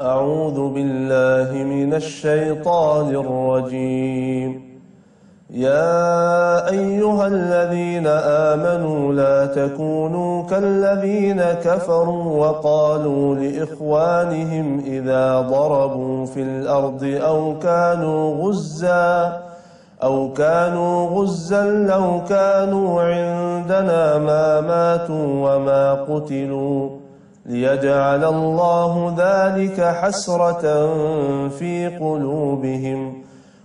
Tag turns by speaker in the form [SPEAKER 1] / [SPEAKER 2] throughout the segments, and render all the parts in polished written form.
[SPEAKER 1] أعوذ بالله من الشيطان الرجيم. يا أيها الذين آمنوا لا تكونوا كالذين كفروا وقالوا لإخوانهم إذا ضربوا في الأرض أو كانوا غزا لو كانوا عندنا ما ماتوا وما قتلوا ليجعل الله ذلك حسرة في قلوبهم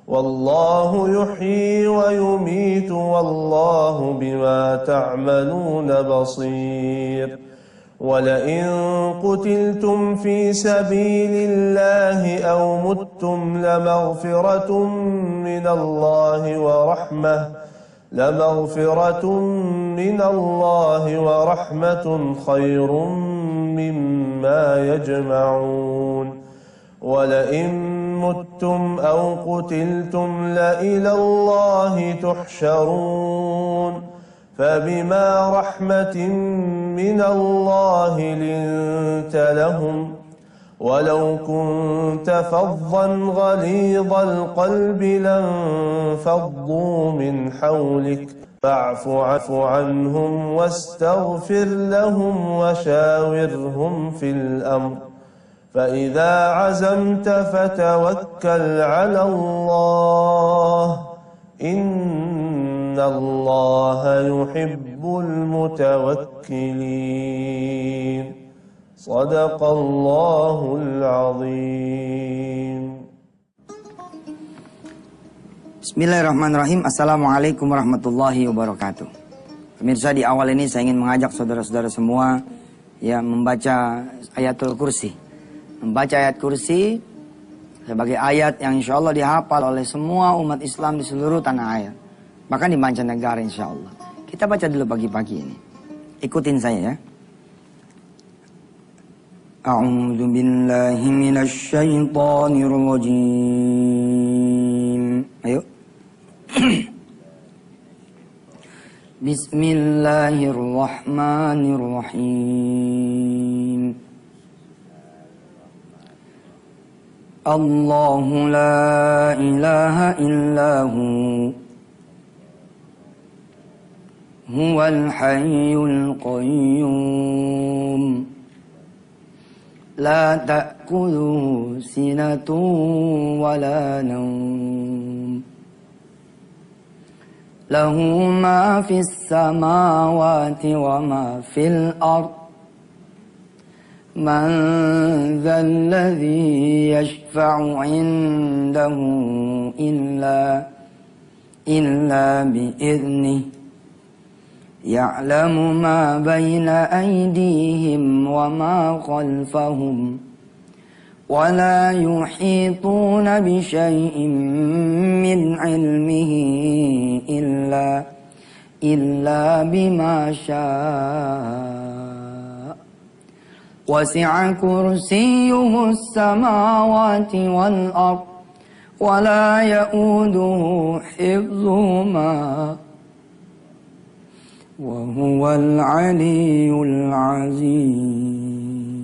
[SPEAKER 1] والله يحيي ويميت والله بما تعملون بصير. ولئن قتلتم في سبيل الله أو متم لمغفرة من الله ورحمة خير مما يجمعون. ولئن متم أو قتلتم لإلى الله تحشرون. فبما رحمة من الله لنت لهم ولو كنت فظا غليظ القلب لانفضوا من حولك فاعف عنهم واستغفر لهم وشاورهم في الأمر فإذا عزمت فتوكل على الله إن الله يحب المتوكلين. صدق الله العظيم.
[SPEAKER 2] Bismillahirrahmanirrahim. Assalamualaikum warahmatullahi wabarakatuh. Pemirsa, di awal ini saya ingin mengajak saudara-saudara semua membaca ayatul kursi. Membaca ayat kursi sebagai ayat yang insya Allah dihafal oleh semua umat Islam di seluruh tanah air. Bahkan di mancanegara insya Allah. Kita baca dulu pagi-pagi ini. Ikutin saya ya. A'udzu billahi minasy syaithanir rajim. Ayo. Bismillahirrahmanirrahim. Allahu la ilaha illahu huwal hayyul qayyum la ta'khudhuhu sinatun wa la nawm lahu ma fis samawati wa ma fil ardh man dhal ladzi yashfa'u 'indahu illa bi'idhnihi ya'lamu ma bayna aydihim wa ma khalfahum wa la yuhituna bi syai'in min 'ilmihi illa bima syaa. Wasi'a kursiyyuhu as-samawati wal ardh wa la ya'uduhu hifdhuhuma wa huwal 'aliyyul 'azim.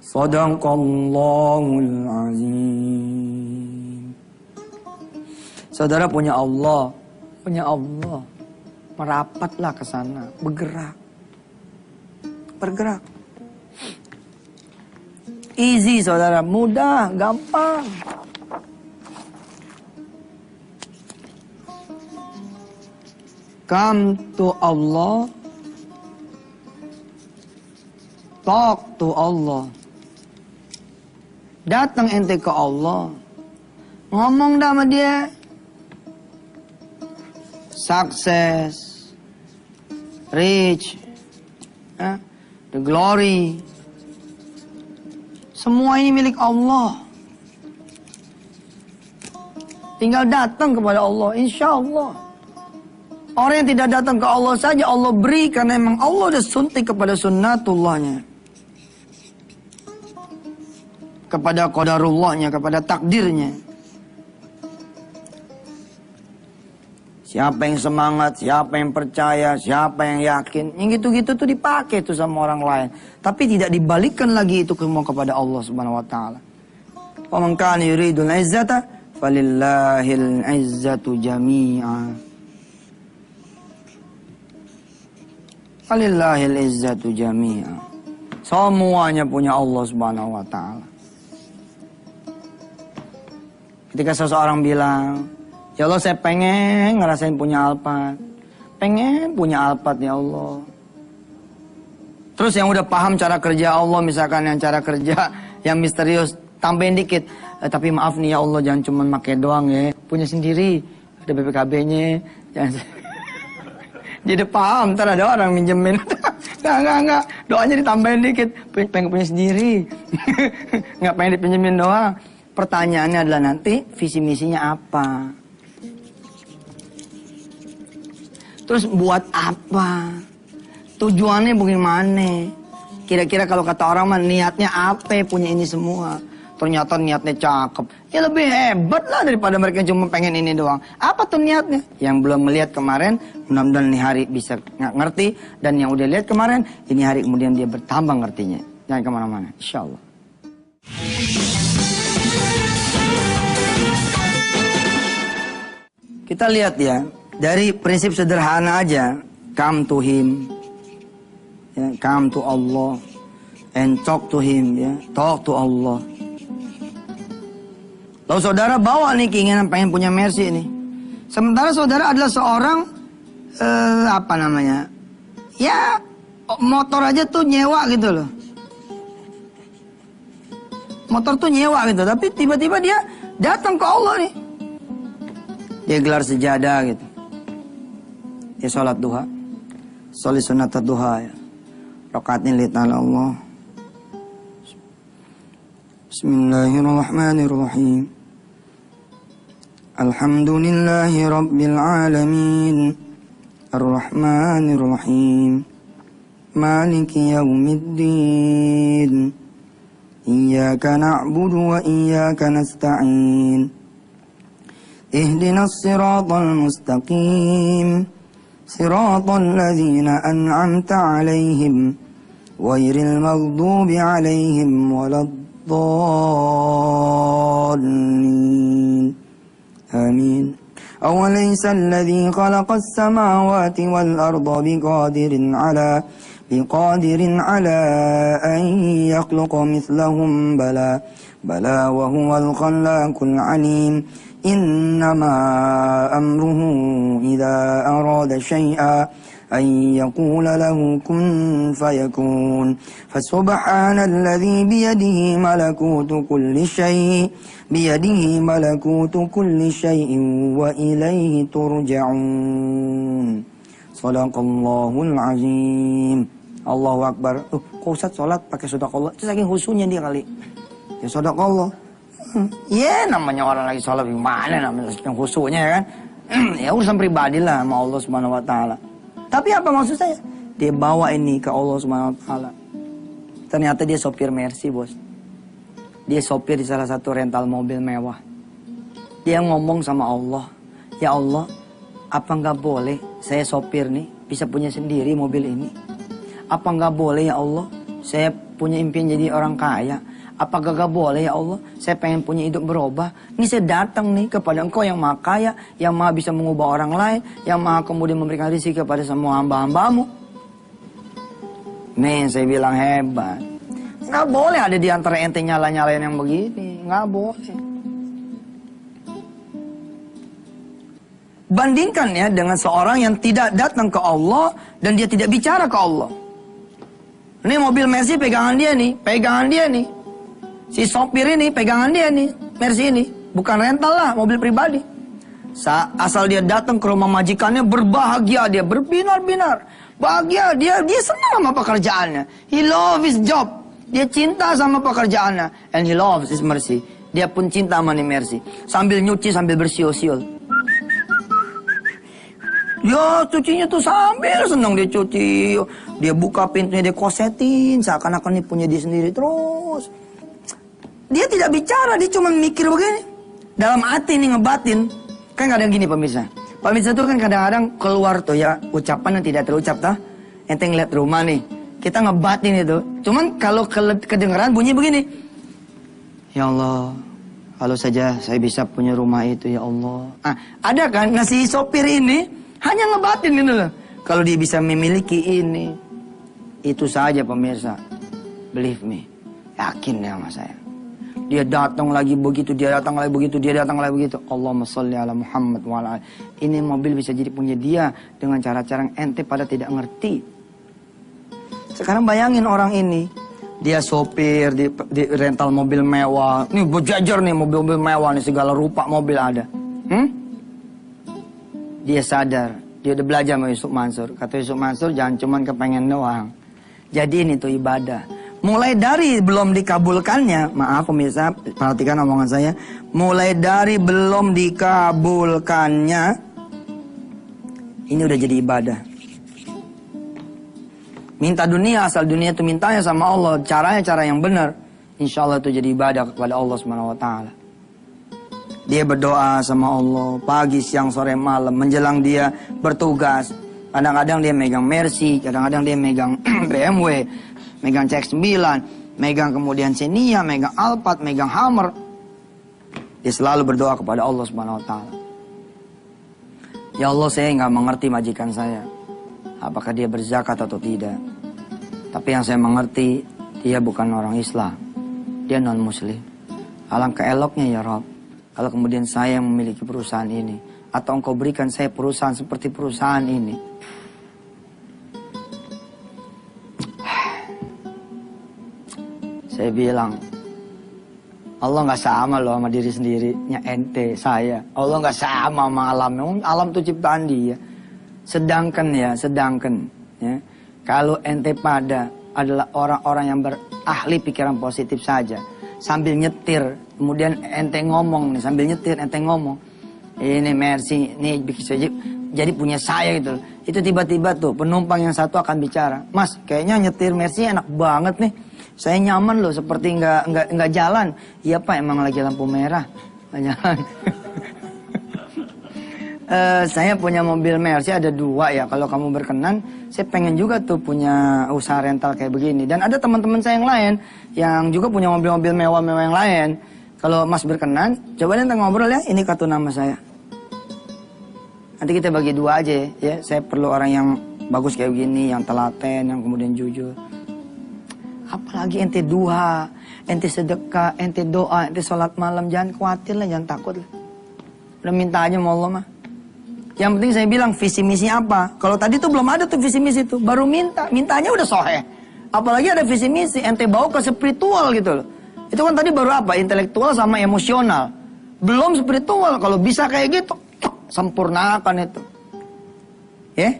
[SPEAKER 2] Shadaqallahul 'azim. Saudara punya Allah, merapatlah ke sana, bergerak. Easy saudara, mudah, gampang. Come to Allah, talk to Allah. Datang ente ke Allah, ngomong sama dia. Success, rich, the glory, semua ini milik Allah. Tinggal datang kepada Allah, insya Allah. Orang yang tidak datang ke Allah saja Allah beri, karena memang Allah sudah suntik kepada sunnatullahnya, kepada qadarullahnya, kepada takdirnya. Siapa yang semangat, siapa yang percaya, siapa yang yakin. Yang gitu-gitu tuh dipakai tuh sama orang lain. Tapi tidak dibalikkan lagi itu semua kepada Allah Subhanahu wa taala. Wa man kana yuridul izzata falillahil izzatu jami'a. Falillahil izzatu jami'a. Semuanya punya Allah Subhanahu wa taala. Ketika seseorang bilang, "Ya Allah, saya pengen ngerasain punya Alphard. Pengen punya Alphard ya Allah." Terus yang udah paham cara kerja Allah, misalkan yang cara kerja yang misterius, tambahin dikit. Tapi maaf nih ya Allah, jangan cuma pakai doang ya. Punya sendiri, ada BPKB-nya. Jangan. Jadi paham, ntar ada orang minjemin. Enggak. Doanya ditambahin dikit. Pengen punya sendiri. Nggak pengen dipinjemin doang. Pertanyaannya adalah nanti visi misinya apa? Terus buat apa? Tujuannya bagaimana? Kira-kira kalau kata orang mah niatnya apa punya ini semua? Ternyata niatnya cakep. Ya lebih hebat lah daripada mereka cuma pengen ini doang. Apa tuh niatnya? Yang belum melihat kemarin, mudah-mudahan ini hari bisa ngerti. Dan yang udah lihat kemarin, ini hari kemudian dia bertambah ngertinya. Jangan kemana-mana, insya Allah. Kita lihat ya, dari prinsip sederhana aja, come to him, ya, come to Allah, and talk to him, ya, talk to Allah. Lalu saudara bawa nih keinginan pengen punya Mercy nih. Sementara saudara adalah seorang, apa namanya, ya motor aja tuh nyewa gitu loh. Motor tuh nyewa gitu, tapi tiba-tiba dia datang ke Allah nih. Dia gelar sejadah gitu. Dia sholat duha. Sholat sunat duha ya. Rakaatnya lillahi Allah. Bismillahirrahmanirrahim. Alhamdulillahi rabbil alamin. Ar-Rahmanirrahim. Maliki yaumiddin. Iyyaka na'budu wa iyyaka nasta'in. اهدنا الصراط المستقيم صراط الذين أنعمت عليهم غير المغضوب عليهم ولا الضالين آمين أوليس الذي خلق السماوات والأرض بقادر على أن يخلق مثلهم بلى وهو الخلاق العليم إنما أمره إذا أراد شيئا أن يقول له كن فيكون فسبحان الذي بيده ملكوت كل شيء وإليه ترجعون صدق الله العظيم. Allahu Akbar. Kok Ustaz sholat pakai sodaqallah? Itu saking khusyuknya dia kali. Ya sodaqallah. Ya namanya orang lagi sholat gimana namanya yang khusyuknya ya kan. Ya urusan pribadi lah sama Allah Subhanahu wa taala. Tapi apa maksud saya? Dia bawa ini ke Allah Subhanahu wa taala. Ternyata dia sopir Mercy, Bos. Dia sopir di salah satu rental mobil mewah. Dia ngomong sama Allah, "Ya Allah, apa enggak boleh saya sopir nih bisa punya sendiri mobil ini? Apa enggak boleh ya Allah saya punya impian jadi orang kaya? Apa gak boleh ya Allah? Saya pengen punya hidup berubah. Ini saya datang nih kepada Engkau yang maha kaya, yang maha bisa mengubah orang lain, yang maha kemudian memberikan rezeki kepada semua hamba-hambamu." Nih saya bilang hebat. Nggak boleh ada di antara ente nyala-nyalain yang begini. Nggak boleh. Bandingkan ya dengan seorang yang tidak datang ke Allah dan dia tidak bicara ke Allah. Ini mobil Mercy pegangan dia nih. Si sopir ini pegangan dia nih, Mercy ini. Bukan rental lah, mobil pribadi. Asal dia datang ke rumah majikannya, berbahagia dia, berbinar-binar. Bahagia, dia senang sama pekerjaannya. He loves his job. Dia cinta sama pekerjaannya. And he loves his Mercy. Dia pun cinta sama nih Mercy. Sambil nyuci, sambil bersiul-siul. Ya cucinya tuh sambil senang dia cuci. Dia buka pintunya, dia kosetin. Seakan-akan dia punya dia sendiri terus. Dia tidak bicara, dia cuma mikir begini. Dalam hati nih ngebatin. Kan kadang gini pemirsa. Pemirsa tuh kan kadang-kadang keluar tuh ya ucapan yang tidak terucap tah. Ente ngeliat rumah nih, kita ngebatin itu. Cuman kalau kedengaran bunyi begini. Ya Allah, kalau saja saya bisa punya rumah itu ya Allah. Ah, ada kan ngasih sopir ini hanya ngebatin gitu loh. Kalau dia bisa memiliki ini, itu saja pemirsa. Believe me, yakin ya sama saya. Dia datang lagi begitu, dia datang lagi begitu, dia datang lagi begitu. Allahumma sholli ala Muhammad wa ala. Ini mobil bisa jadi punya dia dengan cara-cara yang ente pada tidak ngerti. Sekarang bayangin orang ini, dia sopir di rental mobil mewah. Nih berjajar nih mobil-mobil mewah nih, segala rupa mobil ada. Dia sadar, dia udah belajar sama Yusuf Mansur. Kata Yusuf Mansur, jangan cuman kepengen doang. Jadi ini tuh ibadah. Mulai dari belum dikabulkannya, maaf pemirsa, perhatikan omongan saya. Mulai dari belum dikabulkannya, ini udah jadi ibadah. Minta dunia, asal dunia itu mintanya sama Allah. Caranya cara yang benar. Insya Allah itu jadi ibadah kepada Allah SWT. Dia berdoa sama Allah pagi, siang, sore, malam. Menjelang dia bertugas. Kadang-kadang dia megang Mercy, kadang-kadang dia megang BMW, megang CX-9, megang kemudian Xenia, megang Alphard, megang Hummer. Dia selalu berdoa kepada Allah SWT. Ya Allah, saya nggak mengerti majikan saya. Apakah dia berzakat atau tidak. Tapi yang saya mengerti, dia bukan orang Islam. Dia non-muslim. Alangkah eloknya ya Rabb, kalau kemudian saya yang memiliki perusahaan ini. Atau engkau berikan saya perusahaan seperti perusahaan ini. Saya bilang, Allah nggak sama loh sama diri sendirinya ente, saya. Allah nggak sama sama alam. Alam itu ciptaan dia. Sedangkan ya, kalau ente pada adalah orang-orang yang berahli pikiran positif saja, sambil nyetir, kemudian ente ngomong nih, sambil nyetir ente ngomong, ini Mercy, ini bisa jadi punya saya gitu. Itu tiba-tiba tuh penumpang yang satu akan bicara, Mas, kayaknya nyetir Mercy enak banget nih, saya nyaman loh, seperti nggak jalan. Iya Pak, emang lagi lampu merah, nggak jalan. Saya punya mobil Mercy ada 2 ya. Kalau kamu berkenan, saya pengen juga tuh punya usaha rental kayak begini. Dan ada teman-teman saya yang lain yang juga punya mobil-mobil mewah-mewah yang lain. Kalau Mas berkenan, coba nanti ngobrol ya. Ini kartu nama saya. Nanti kita bagi 2 aja ya. Saya perlu orang yang bagus kayak begini, yang telaten, yang kemudian jujur. Apalagi ente duha, ente sedekah, ente doa, ente sholat malam. Jangan khawatir lah, jangan takut lah. Udah minta aja sama Allah mah. Yang penting saya bilang visi misi apa. Kalau tadi tuh belum ada tuh visi misi tuh, baru mintanya udah soheh. Apalagi ada visi misi, ente bawa ke spiritual gitu loh. Itu kan tadi baru apa? Intelektual sama emosional. Belum spiritual. Kalau bisa kayak gitu, sempurnakan itu. Ya?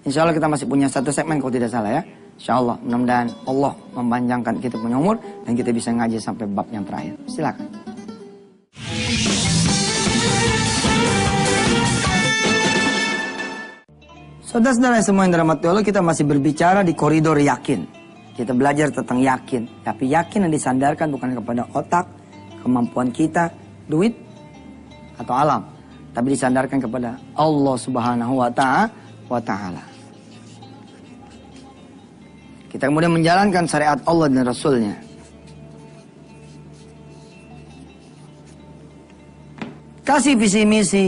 [SPEAKER 2] Insya Allah kita masih punya 1 segmen kalau tidak salah ya. Insya Allah, mudah-mudahan Allah memanjangkan kita punya umur dan kita bisa ngaji sampai bab yang terakhir. Silakan. Saudara-saudara semua yang dirahmati Allah, kita masih berbicara di koridor yakin. Kita belajar tentang yakin. Tapi yakin yang disandarkan bukan kepada otak, kemampuan kita, duit, atau alam. Tapi disandarkan kepada Allah Subhanahu wa Ta'ala. Kita kemudian menjalankan syariat Allah dan Rasulnya. Kasih visi misi.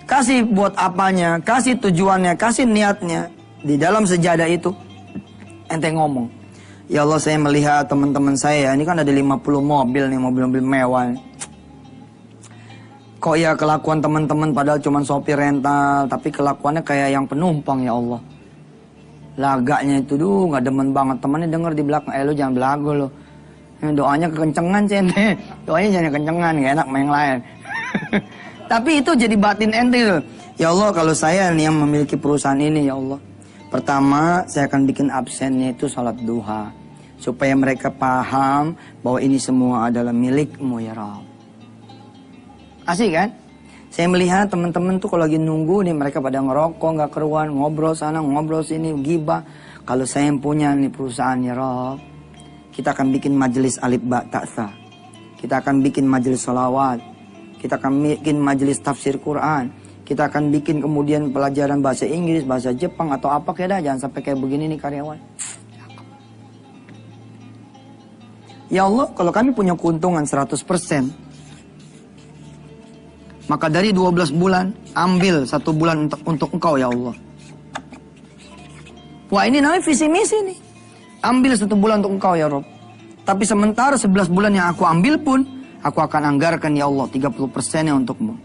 [SPEAKER 2] Kasih buat apanya, kasih tujuannya, kasih niatnya. Di dalam sejadah itu, ente ngomong. Ya Allah, saya melihat teman-teman saya, ini kan ada 50 mobil nih, mobil-mobil mewah. Kok ya kelakuan teman-teman padahal cuma sopir rental, tapi kelakuannya kayak yang penumpang ya Allah. Lagaknya itu, gak demen banget. Temannya denger di belakang, lu jangan belagu lo. Doanya kekencengan ente. Doanya jangan kekencengan, gak enak main yang lain. Tapi itu jadi batin ente loh. Ya Allah, kalau saya nih yang memiliki perusahaan ini ya Allah. Pertama, saya akan bikin absennya itu sholat duha. Supaya mereka paham bahwa ini semua adalah milikmu ya Rabb. Asik kan? Saya melihat teman-teman tuh kalau lagi nunggu nih, mereka pada ngerokok, gak keruan, ngobrol sana, ngobrol sini, gibah. Kalau saya yang punya nih perusahaan ya Rabb, kita akan bikin majelis alif ba ta'sa. Kita akan bikin majelis sholawat. Kita akan bikin majelis tafsir Quran. Kita akan bikin kemudian pelajaran bahasa Inggris, bahasa Jepang atau apa kayak dah. Jangan sampai kayak begini nih karyawan. Ya Allah, kalau kami punya keuntungan 100%, maka dari 12 bulan, ambil 1 bulan untuk engkau ya Allah. Wah, ini namanya visi misi nih. Ambil 1 bulan untuk engkau ya Rob. Tapi sementara 11 bulan yang aku ambil pun, aku akan anggarkan ya Allah 30%-nya untukmu.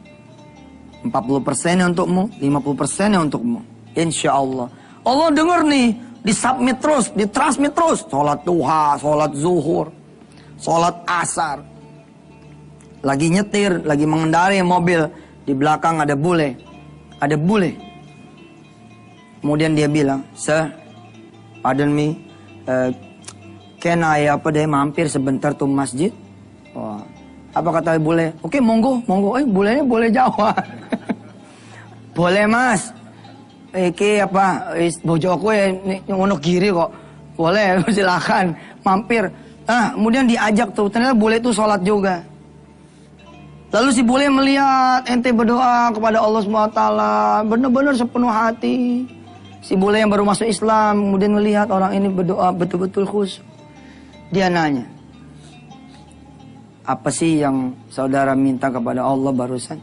[SPEAKER 2] 40%-nya untukmu, 50%-nya untukmu. Insya Allah. Allah dengar nih, disubmit terus, ditransmit terus. Sholat duha, sholat zuhur, sholat asar. Lagi nyetir, lagi mengendarai mobil. Di belakang ada bule. Ada bule. Kemudian dia bilang, Sir, pardon me, can I mampir sebentar tuh masjid? Oh. Apa kata bule? Oke, monggo. Bulenya boleh Jawa. Boleh mas. Iki bojoku ngono kiri kok. Boleh, silakan mampir. Kemudian diajak tuh. Ternyata bule itu sholat juga. Lalu si bule melihat ente berdoa kepada Allah SWT. Benar-benar sepenuh hati. Si bule yang baru masuk Islam. Kemudian melihat orang ini berdoa betul-betul khusyuk. Dia nanya, apa sih yang saudara minta kepada Allah barusan?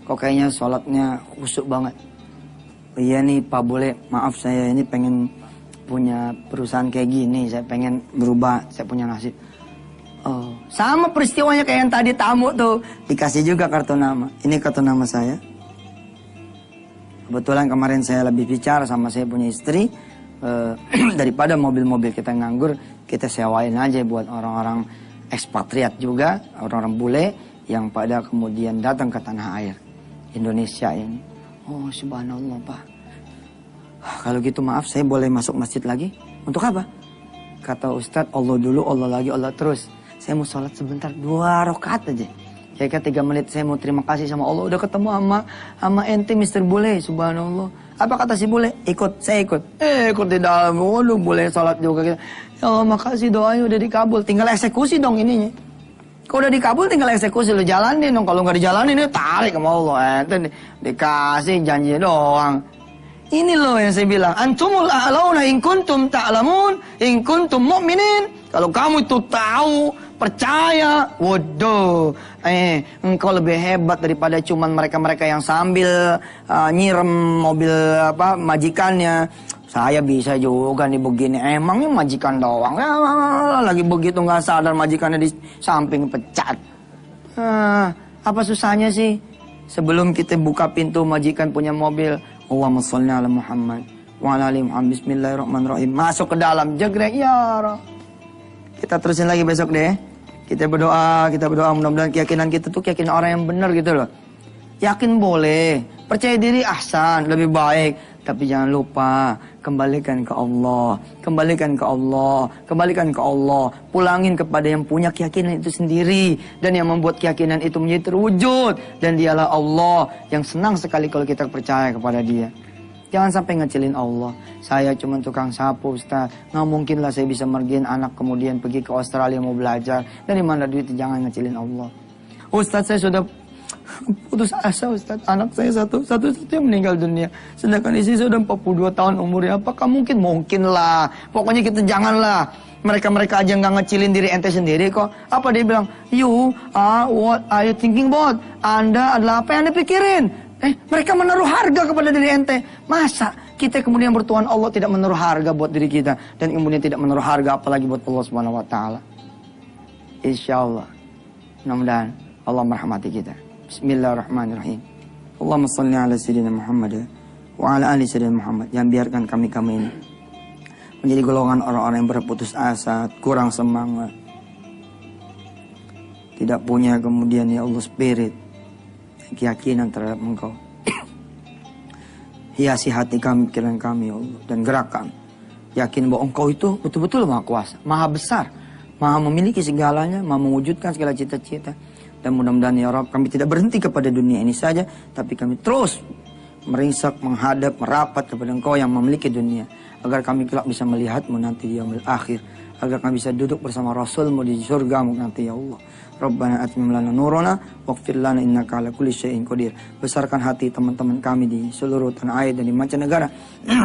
[SPEAKER 2] Kok kayaknya sholatnya khusyuk banget. Iya nih Pak Bule, maaf saya ini pengen punya perusahaan kayak gini. Saya pengen berubah, saya punya nasib. Oh, sama peristiwanya kayak yang tadi tamu tuh. Dikasih juga kartu nama. Ini kartu nama saya. Kebetulan kemarin saya lebih bicara sama saya punya istri. Daripada mobil-mobil kita nganggur, kita sewain aja buat orang-orang ekspatriat juga, orang-orang bule yang pada kemudian datang ke tanah air Indonesia ini. Oh subhanallah Pak. Kalau gitu maaf saya boleh masuk masjid lagi? Untuk apa? Kata Ustadz, Allah dulu, Allah lagi, Allah terus. Saya mau sholat sebentar 2 rakaat aja. Kira-kira 3 menit saya mau terima kasih sama Allah. Udah ketemu sama ente Mr. Bule, subhanallah. Apa kata si bule? Ikut, saya ikut. Ikut di dalam. Waduh, boleh sholat juga kita. Ya Allah, makasih doanya udah dikabul. Tinggal eksekusi dong ininya. Kalau udah dikabul tinggal eksekusi. Lu jalanin dong. Kalau nggak dijalanin, tarik sama Allah. Dikasih janji doang. Ini loh yang saya bilang. Antumul a'launa in kuntum ta'lamun. In kuntum mu'minin. Kalau kamu itu tahu, percaya, waduh, engkau lebih hebat daripada cuman mereka-mereka yang sambil nyirem mobil majikannya. Saya bisa juga nih begini, emangnya majikan doang. Lagi begitu nggak sadar majikannya di samping pecat. Apa susahnya sih? Sebelum kita buka pintu majikan punya mobil, Allahumma sholli ala Muhammad wa ala ali Muhammad, bismillahirrahmanirrahim. Masuk ke dalam, jegrek ya Rabb. Kita terusin lagi besok deh. Kita berdoa mudah-mudahan keyakinan kita tuh keyakinan orang yang benar gitu loh. Yakin boleh, percaya diri ahsan, lebih baik. Tapi jangan lupa, kembalikan ke Allah. Kembalikan ke Allah. Kembalikan ke Allah. Pulangin kepada yang punya keyakinan itu sendiri. Dan yang membuat keyakinan itu menjadi terwujud. Dan dialah Allah yang senang sekali kalau kita percaya kepada dia. Jangan sampai ngecilin Allah. Saya cuma tukang sapu Ustaz. Nggak mungkin lah saya bisa mergiin anak kemudian pergi ke Australia mau belajar. Dari mana duitnya? Jangan ngecilin Allah. Ustaz saya sudah putus asa Ustaz. Anak saya satu-satunya meninggal dunia. Sedangkan istri saya sudah 42 tahun umurnya. Apakah mungkin? Mungkin lah. Pokoknya kita janganlah. Mereka-mereka aja nggak ngecilin diri ente sendiri kok. Apa dia bilang? You are what are you thinking about? Anda adalah apa yang Anda pikirin? Mereka menaruh harga kepada diri ente. Masa kita kemudian bertuhan Allah tidak menaruh harga buat diri kita. Dan kemudian tidak menaruh harga apalagi buat Allah Subhanahu Wa Taala. Insya Allah. Mudah-mudahan Allah merahmati kita. Bismillahirrahmanirrahim. Allahumma salli ala sayyidina Muhammad wa ala ali sayyidina Muhammad. Yang biarkan kami ini menjadi golongan orang-orang yang berputus asa, kurang semangat, tidak punya kemudian ya Allah spirit, keyakinan terhadap Engkau. Hiasi hati kami, pikiran kami ya Allah, dan gerak kami yakin bahwa Engkau itu betul-betul Maha Kuasa, Maha Besar, Maha memiliki segalanya, Maha mewujudkan segala cita-cita. Dan mudah-mudahan ya Rabb, kami tidak berhenti kepada dunia ini saja, tapi kami terus merisak, menghadap, merapat kepada Engkau yang memiliki dunia, agar kami kelak bisa melihat-Mu nanti di yaumil akhir. agar kami bisa duduk bersama Rasulmu di surgamu nanti ya Allah. Rabbana atmim lana nurana waghfir lana innaka ala kulli syai'in qadir. Besarkan hati teman-teman kami di seluruh tanah air dan di mancanegara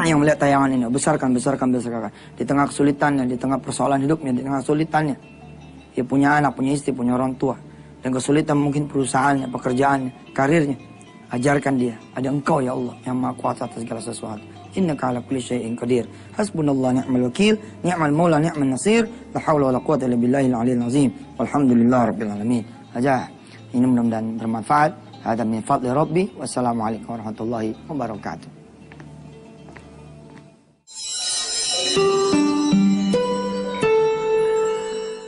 [SPEAKER 2] yang melihat tayangan ini. Besarkan. Di tengah kesulitannya, di tengah persoalan hidupnya, di tengah kesulitannya. Dia punya anak, punya istri, punya orang tua. Dan kesulitan mungkin perusahaannya, pekerjaannya, karirnya. Ajarkan dia. Ada Engkau ya Allah yang Maha Kuasa atas segala sesuatu. Innaka ala kulli syai'in qadir. Hasbunallah ni'mal wakil, ni'mal maula, ni'mal nasir. La haula wala quwwata illa billahil aliyil azim. Walhamdulillahirabbil alamin. Aja. Ini mudah-mudahan bermanfaat. Hada min fadli rabbi. Wassalamualaikum warahmatullahi wabarakatuh.